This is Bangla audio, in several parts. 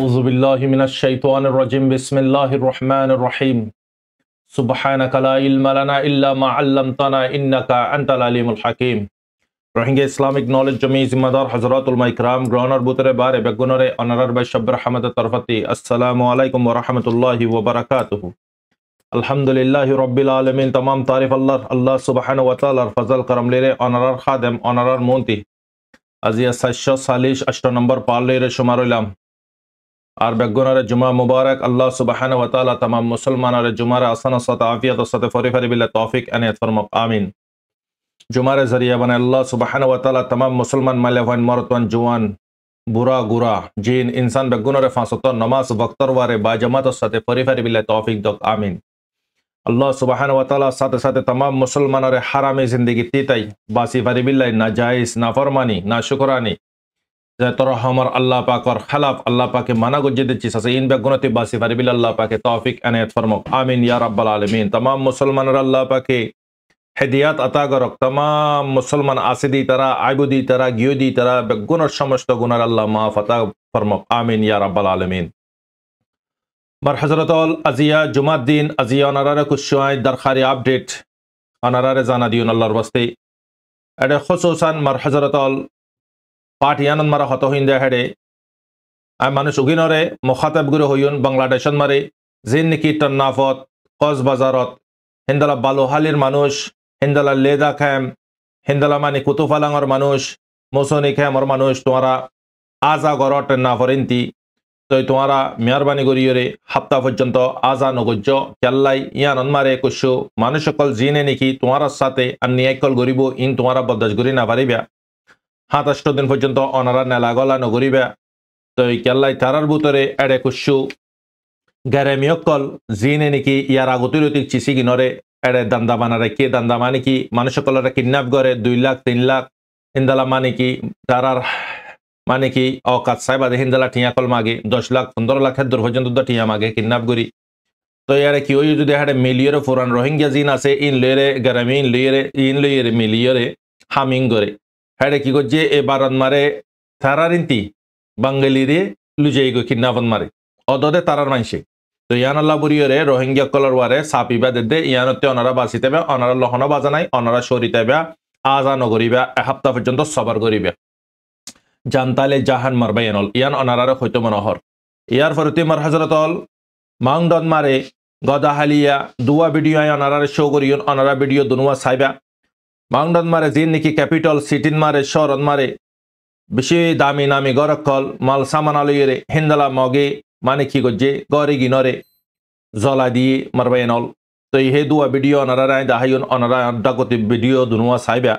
أعوذ بالله من الشيطان الرجيم بسم الله الرحمن الرحيم سبحانك لا علم لنا إلا ما علمتنا إنك أنت العليم الحكيم রোহিঙ্গা ইসলামিক নলেজ জমি জিম্মাদার হযরতুল মাইকরাম গ্রহণের বুতরে বারে বেগুনরে অনারার বাই শব্দ রহমতের তরফতি আসসালামু আলাইকুম ওয়া রাহমাতুল্লাহি ওয়া বারাকাতুহু আলহামদুলিল্লাহি রাব্বিল আলামিন तमाम तारीफ আল্লাহ সুবহানাহু ওয়া তাআলার ফজল করম লেরে অনারার খাদেম অনারার মন্তি আজিয়া 748 নম্বর পালেরে শুমারইলাম আর বেগুনরে জুমা মুবারক আল্লাহ সুবহানাহু ওয়া তাআলা तमाम মুসলমানরে জুমার আসানা সাথে আফিয়াত সাথে ফরিফারি বিল্লাহ তৌফিক আনিয়াত ফরমাক আমিন जुमार जरिया बने अल्लाह सुबहान व तआला तमाम मुसलमान मालेवान मरतवान जुवान बुरा गुरा जिन इंसान बेगुनरे फांसतो नमाज वक्तर वारे बाजमात साथे फरीफारी बिल्लाह तौफीक दक आमीन अल्लाह सुबहान व तआला साथे साथे तमाम मुसलमान रे हरामी जिंदगी तीताई बासी फारी बिल्लाह नाजायज नाफरमानी नाशुकरानी जतरा हमर अल्लाह पाक और खिलाफ अल्लाह पाक के मना गुज्जे दी चीज इन बेगुनती बासी फारी बिल्लाह अल्लाह पाक के तौफीक अनायत फरमाओ आमीन या रब्बल आलमीन तमाम मुसलमान रे अल्लाह पाक के हेदियात अता करक तमाम मुसलमान आसिदी तरा आइबुदी तरा गियोदी तरा बेगुनर समस्त गुनार अल्लाह माफ अता फरमाओ आमीन या रब्बल आलमीन मर हजरतल अजिया जुमा दिन अजिया अनारारे कुशवाई दरखारी अपडेट अनारारे जाना दियुन अल्लाहर वास्ते एडे खुसूसान मर हजरतल पाटियानन मारा हतो हिंदे हेडे आय मानुष उगिनरे मुखाताब गुरु होयुन बांग्लादेशन मारे जिन निकी तन्नाफत कस बाजारत हिंदला बालुहालिर मानुष हिंदला लेदा खैम हिंदला मानी कुतुफालांगर मानुष मोसोनी खैमर मानुष तुम्हारा आजा गरट ना फरिंती तो तुम्हारा मेहरबानी करियोरे हफ्ता पर्यंत आजा नगज्ज केल्लाई यान मारे कुशु मानुष कल जिने निकी तुम्हारा साथे अन्याय कल गरिबो इन तुम्हारा बदज गरि ना पारिबा 7-8 दिन पर्यंत अनारा नेलागला नगरिबा तो केल्लाई तारार बुतरे एडे कुशु गैरेमियकल जिने निकी यार आगतिरतिक चिसी गिनरे एडे दंदा मानारे के दंदा माने की मानुष कलर किडनैप करे 2 लाख 3 लाख हिंदला माने की तारार माने की औकात साहिबा दे हिंदला ठिया कल मागे 10 लाख 15 लाख दूर पर्यंत द ठिया मागे किडनैप करी तो यार की ओई যদি হাড়ে মিলিয়রে ফরান রোহিঙ্গা জিন আছে ইন লেরে গরামি ইন লেরে মিলিয়রে হামিং করে হাড়ে কি গজে এ বারান মারে তারারিনতি বাঙালি রে লুজাই গো কিডন্যাপন মারে অদদে তারার মানসে तो यान अल्लाह बुरियोरे रोहिंग्या कलर वारे सापिबा दे यानते अनारा बासितेबा अनारा लहना बाजानाय अनारा शरीतेबा आजा नगरिबा एक हफ्ता पर्यंत सबर करिबा जानताले जाहान मारबायनल यान अनारा हयतो मनोहर यार फरति मार हजरतल मांगदन मारे गदाहालिया दुआ वीडियो अनारा शो करियन अनारा वीडियो दुनुआ साइबा मांगदन मारे जिन निकी कैपिटल सिटीन मारे शहरन मारे बेशी दामी नामी गरकल माल सामान आलयरे हिंदला मगे माने की गजे गौरी गिनरे जला दिए मरबायनल तो ये दुआ वीडियो अनारा राय दाहायन अनारा डाकति वीडियो दुनुआ साइबा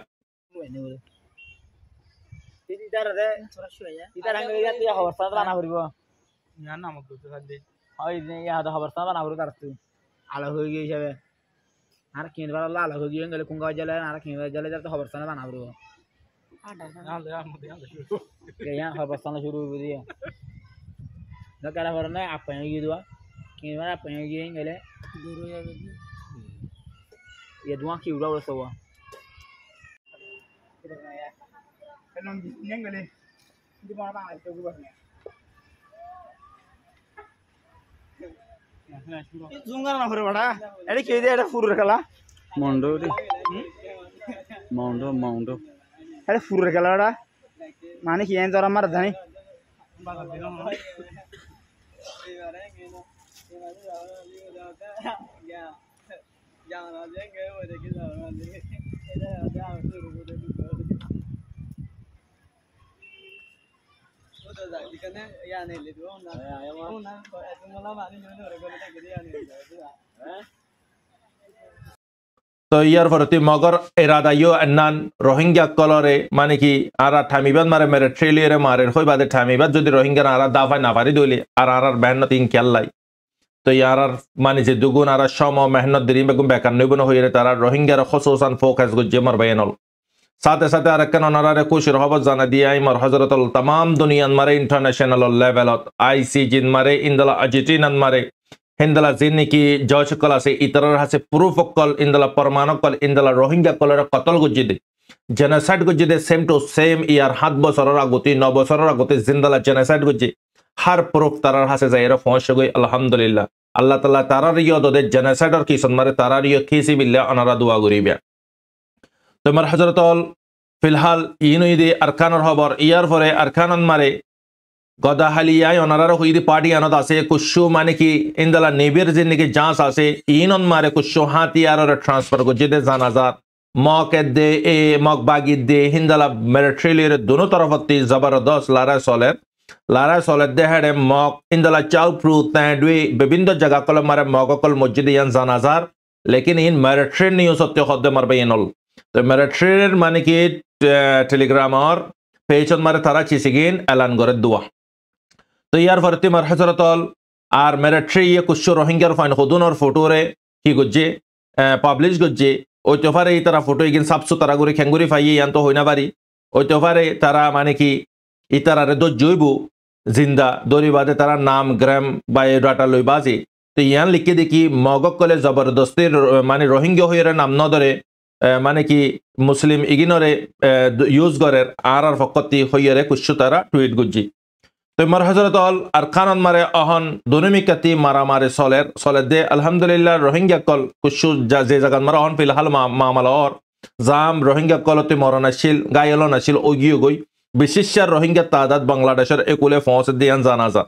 cara warna apa yang gitu gimana apa yang gini ngele guru ya dua kilo udah semua kan yang ngele di mana bang itu gua zungar na furu bada ada kede ada furu kala mondo di mondo ada furu kala bada mana kian cara mar dhani तो यार फरती मगर इरादा यो अन्नान रोहिंग्या कलरे माने की आरा ठामीबाद मारे मेरे ट्रेलियरे मारे होय बादे ठामीबाद जदि रोहिंग्या आरा दाफा ना पारी दोले आर मेहनत इन केल्लाई तो यार माने जे दुगुन आरा शम मेहनत दिरिम बेगुम बेकार नबन होयरे तारा रोहिंग्या खुसूसन फोकस गुजे मर बयानल साथे साथे आरकन अनारे कुछ रहबत जाना दिया मर हजरतल तमाम दुनिया मारे इंटरनेशनल लेवलत आईसीजी मारे इंदला अजिटिन मारे हिंदला जिन्नी की जज कला से इतर से प्रूफ कल इंदला परमाणु कल इंदला रोहिंग्या कलर कतल गुजिदे जेनोसाइड गुजिदे सेम टू सेम यार 7 বছরের আগতে 9 বছরের আগতে জিন্দালা जेनोसाइड गुजि har proof tarar hase zaira fonshe goi alhamdulillah Allah taala tarar yo dode genocide ki sonmare tarar yo kisi billah anara dua guribe তোমার হযরতল ফিলহাল ইনুইদি আরকানর খবর ইয়ার পরে আরকানন মারে গদাহালিয়ায় অনারার হইদি পার্টি আনত আছে কুশু মানে কি ইন্দালা নেবির যে নাকি জাঁচ আছে ইনন মারে কুশু হাতিয়ার ট্রান্সফার গজিদে জানাজার মক দে এ মক বাগি দে হিন্দালা মিলিটারির দুনো তরফতি জবরদস্ত লারা সলের দেহারে মক ইন্দালা চাউ প্রু তাঁডুই বিভিন্ন জায়গা কল মারে মগকল মসজিদে ইয়ান জানাজার লেকিন ইন মিলিটারি নিউজ সত্য হদ্দে মারবে ইনল তো মিলিটারির মানে কি টেলিগ্রামর পেছন মারে তারা চিসিগিন এলান করে দুয়া তো ইয়ার ফরতি মার হজরতল আর মিলিটারি কুশু রোহিঙ্গার ফাইন হদুনর ফটোরে কি গজ্জে পাবলিশ গজ্জে ওই তোফারে তারা ফটো ইগিন সাপসু তারা গুরি খেঙ্গুরি ফাইয়ে ইয়ান তো হইনা পারি ওই তোফারে তারা মানে কি ইতারারে দো জৈব জিন্দা দরিবাদে তারা নাম গ্রাম বায়োডাটা লই বাজে তো ইয়ান লিখে দেখি মগক কলে জবরদস্তির মানে রোহিঙ্গা হইরে নাম নদরে মানে কি মুসলিম ইগিনরে ইউজ করের আর ফকতি হইরে কুশু তারা টুইট গুজি তো মার হজরতল আর খানন মারে অহন দনুমিকাতি মারামারে সলের দে আলহামদুলিল্লাহ রোহিঙ্গা কল কুশু যে জায়গা মারা অহন ফিলহাল মামালর জাম রোহিঙ্গা কলতে মরণাশীল গায়লনাশীল ওগিও গই বিশেষার রোহিঙ্গা তাদাদ বাংলাদেশের একুলে ফৌজ দিয়ান জানা যা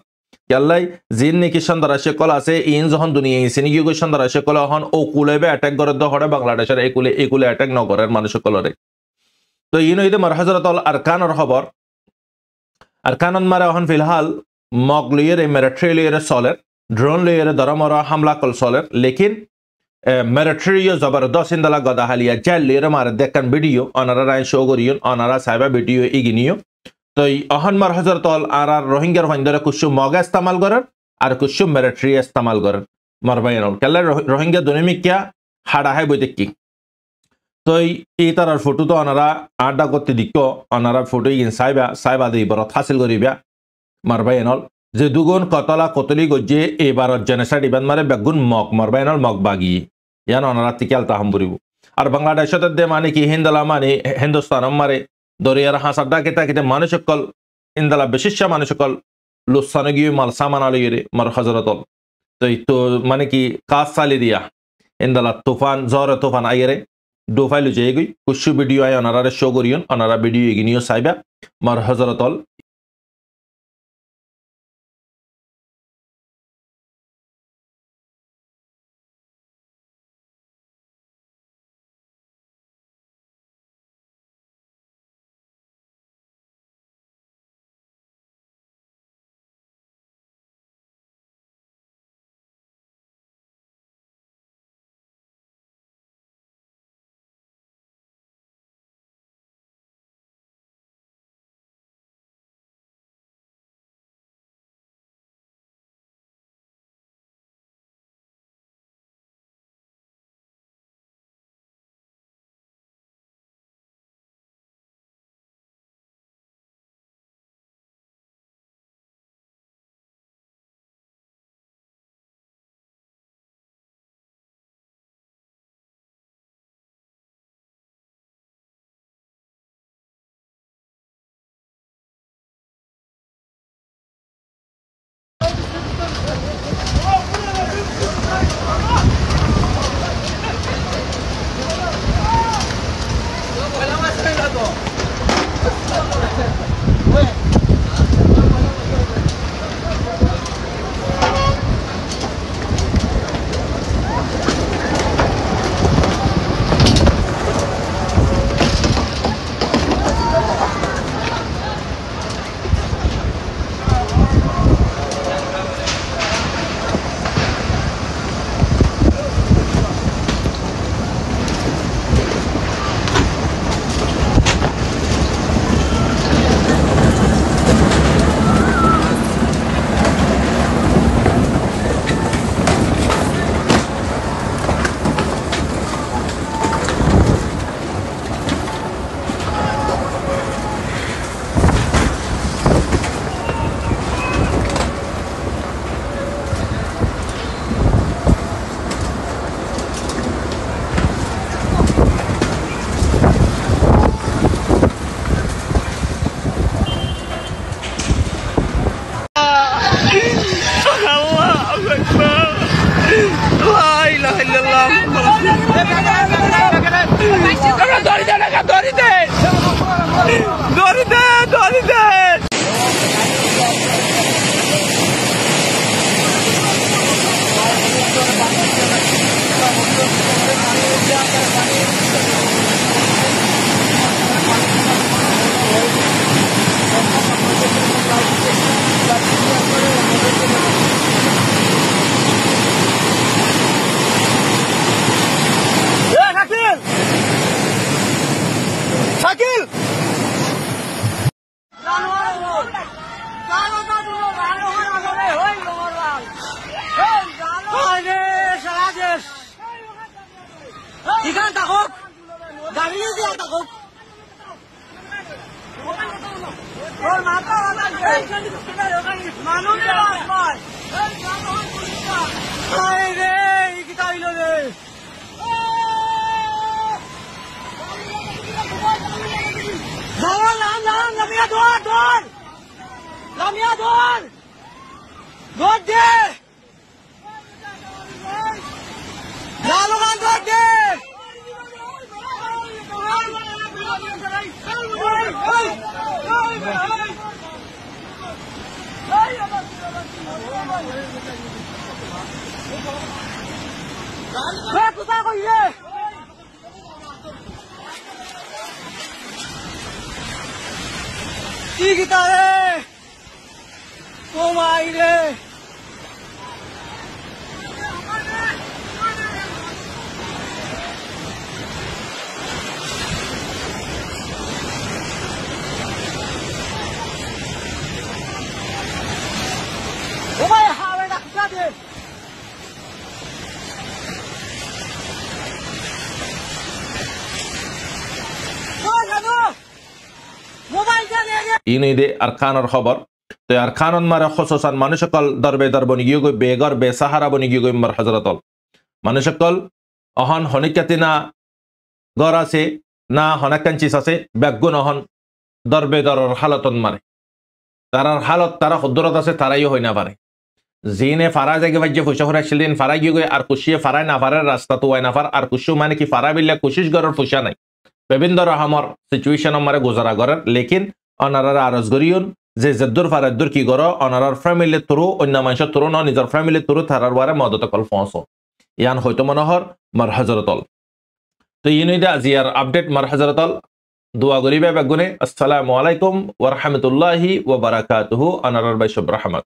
ইয়াল্লাই জিন নিকি সন্দারা শেকল আছে ইন যখন দুনিয়া ইসিনি গই সন্দারা শেকল হন ও কুলেবে অ্যাটাক করে হড়ে বাংলাদেশের একুলে অ্যাটাক নগরের মানুষ কলরে তো ইন হইতে মার হজরতল আর খানর খবর আর কানন মারে এখন ফিলহাল মগ লইয়ের মিলিটারি লইয়ের সলের ড্রোন লইয়ের দরমরা হামলা কল সলের লেকিন মিলিটারি জবরদস্ত ইন্দালা গদাহালিয়া জেল লইয়ের মারে দেখান ভিডিও অনারা রায় শো করিয়ন অনারা সাইবা ভিডিও ইগিনিও তো অহন মার হজরতল আর রোহিঙ্গার ফাইন্দরে কুশু মগা ইস্তেমাল করেন আর কুশু মিলিটারি ইস্তেমাল করেন মারবাইনল কেলে রোহিঙ্গা দনিমিকিয়া হাড়া হয় বই দেখি তো এই তারার ফটো তো অনারা আড্ডা করতে দিক অনারা ফটো ইন সাইবা দিয়ে বরত হাসিল করিবা মারবাইনল যে দুগুণ কতলা কতলি গজ্জে এবার জেনেসাইড ইবান মারে বেগুন মগ মারবাইনল মগ বাগি ইয়ান অনারা তিকাল তাহাম বরিব আর বাংলাদেশত দে মানে কি হিন্দালা মানে হিন্দুস্তান মারে দরিয়ার হাসাড্ডা কেতা কেটে মানুষ সকল ইন্দালা বিশিষ্ট মানুষ সকল লুসানে গিয়ে মাল সামান আলিয়ে মার হজরতল তো মানে কি কাজ চালি দিয়া ইন্দালা তুফান জ্বর তুফান আইরে ডোফাইলু যেগই কুশু ভিডিও আয় অনারা শো করিয়ন অনারা ভিডিও এগিনিও সাইবা মার হজরতল ইনিদে আরকানের খবর তো আরকানন মারে খসসান মানুষ সকল দরবে দরবনি গিয়ে গই বেগর বে সাহারা বনি গিয়ে গই মার হযরতল মানুষ সকল অহন হনিকাতিনা গর আছে না হনাকাঞ্চিস আছে ব্যাগুন অহন দরবে দরর হালতন মারে তারার হালত তারা হদ্দরত আছে তারাইও হই না পারে জিনে ফারা জায়গা বাজ্যে ফুসা ফুরা ছিলেন ফারা গিয়ে গই আর কুশিয়ে ফারাই না পারে রাস্তা তো ওয়াই না পার আর কুশু মানে কি ফারা বিল্লা কুশিস গরর ফুসা নাই বিভিন্ন রকমের সিচুয়েশন মারে গুজারা করার লেকিন অনারার আরজ গরিয়ন যে জদ্দুর ফারাদ্দুর কি গর অনারার ফ্যামিলি থ্রু অন্য মানুষের থ্রু ন নিজের ফ্যামিলি থ্রু থারার বারে মদত কল ফস ইয়ান হয়তো মনোহর মার হযরতল তো ইনুইদা জিয়ার আপডেট মার হযরতল দোয়া গরিবে বেগুনে আসসালামু আলাইকুম ওয়া রাহমাতুল্লাহি ওয়া বারাকাতুহু আনারার বাইশুব রহমত